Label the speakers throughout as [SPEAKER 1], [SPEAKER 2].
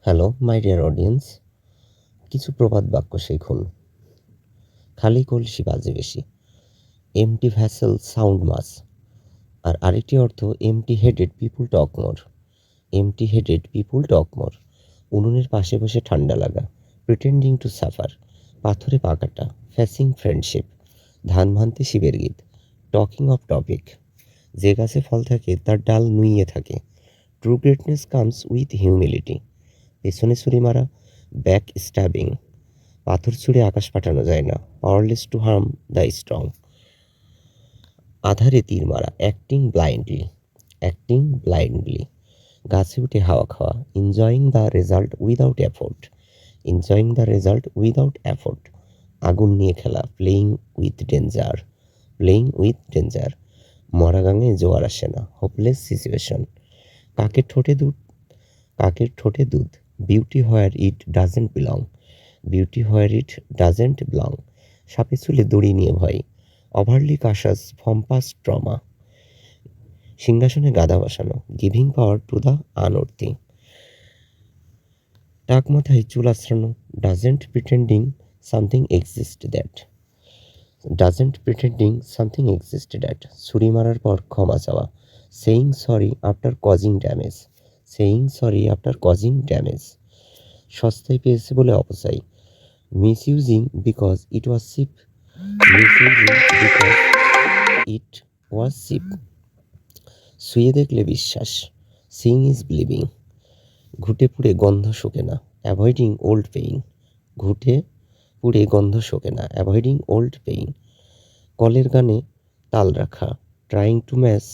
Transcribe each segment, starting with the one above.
[SPEAKER 1] Hello my dear audience, কিছু প্রবাদ বাক্য শিখুন। খালি কলসি বাজে বেশি, এমটি ভ্যাসেল সাউন্ড মাস। আর আরেকটি অর্থ এমটি হেডেড পিপুল টক মোর। এমটি হেডেড পিপুল টক মোর। উনুনের পাশে বসে ঠান্ডা লাগা, প্রিটেন্ডিং টু সাফার। পাথরে পা কাটা, ফেসিং ফ্রেন্ডশিপ। ধান ভানতে শিবের গীত, টকিং অফ টপিক। যে গাছে ফল থাকে তার ডাল নুইয়ে থাকে। True greatness comes with humility. পেছনে ছুরি মারা, ব্যাক স্ট্যাবিং। পাথর ছুঁড়ে আকাশ পাঠানো যায় না, powerless two harm the strong. আধারে তীর মারা, অ্যাক্টিং ব্লাইন্ডলি। Acting blindly. গাছে উঠে হাওয়া খাওয়া, enjoying the result without effort. Enjoying the result without effort. আগুন নিয়ে খেলা, playing with danger. Playing with danger. মরা গাঙে জোয়ার আসে না, হোপলেস সিচুয়েশন। কাকের ঠোঁটে দুধ, কাকের ঠোঁটে দুধ। Beauty where it doesn't belong. Beauty where it doesn't belong. সাপে চুলে দড়ি নিয়ে ভয়, ওভারলি কাশাস ফম্পাস ট্রমা। সিংহাসনে গাদা বসানো, giving power to the unworthy. টাক মাথায় চুল আশ্রানো, doesn't pretending something exist that. Doesn't pretending something exist that. ছুরি মারার পর ক্ষমা চাওয়া, saying sorry after causing damage. Saying sorry after causing damage. সস্তায় পেয়েছে বলে অপচয়, misusing because it was cheap. Misusing because it was cheap. শুয়ে দেখলে বিশ্বাস, সিইং ইজ বিলিভিং। ঘুটে পুড়ে গন্ধ শোকে না, অ্যাভয়েডিং ওল্ড পেইন। ঘুটে পুড়ে গন্ধ শোকে না, অ্যাভয়েডিং ওল্ড পেইন। কলের গানে তাল রাখা, trying to match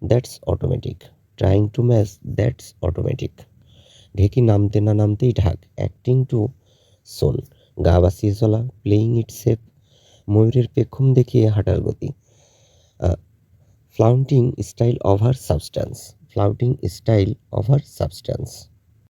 [SPEAKER 1] that's automatic. Trying to match that's automatic. ঢেকি নামতে না নামতেই ঢাক, অ্যাক্টিং টু সোন। গা বাঁচিয়ে চলা, প্লেয়িং ইট সেফ। ময়ূরের পেখম দেখিয়ে হাঁটার গতি, flaunting style over substance. Flaunting style over substance.